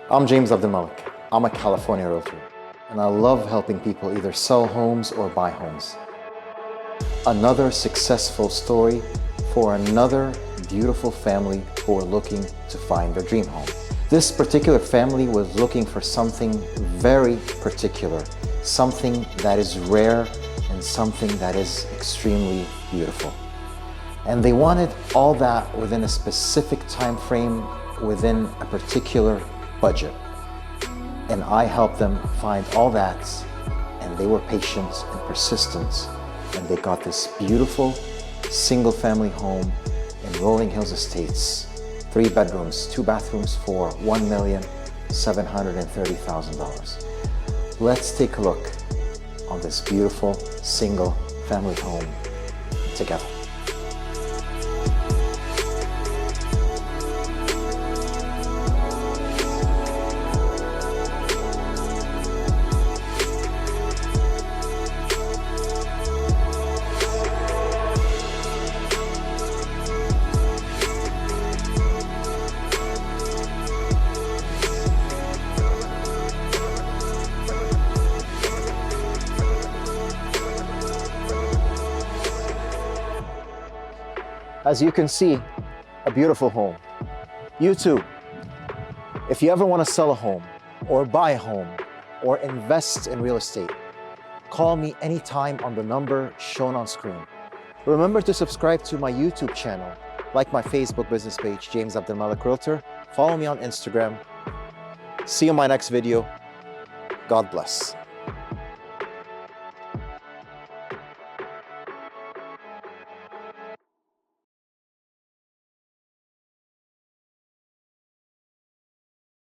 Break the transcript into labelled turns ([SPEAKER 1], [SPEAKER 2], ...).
[SPEAKER 1] I'm James Abdelmalek. I'm a California realtor, and I love helping people either sell homes or buy homes. Another successful story for another beautiful family who are looking to find their dream home. This particular family was looking for something very particular, something that is rare and something that is extremely beautiful. And they wanted all that within a specific time frame, within a particular budget. And I helped them find all that, and they were patient and persistent, and they got this beautiful single family home in Rolling Hills Estates, 3 bedrooms, 2 bathrooms for $1,730,000. Let's take a look on this beautiful single family home together. As you can see, a beautiful home. You too, if you ever want to sell a home or buy a home or invest in real estate, call me anytime on the number shown on screen. Remember to subscribe to my YouTube channel, like my Facebook business page, James Abdelmalek Realtor. Follow me on Instagram. See you in my next video. God bless.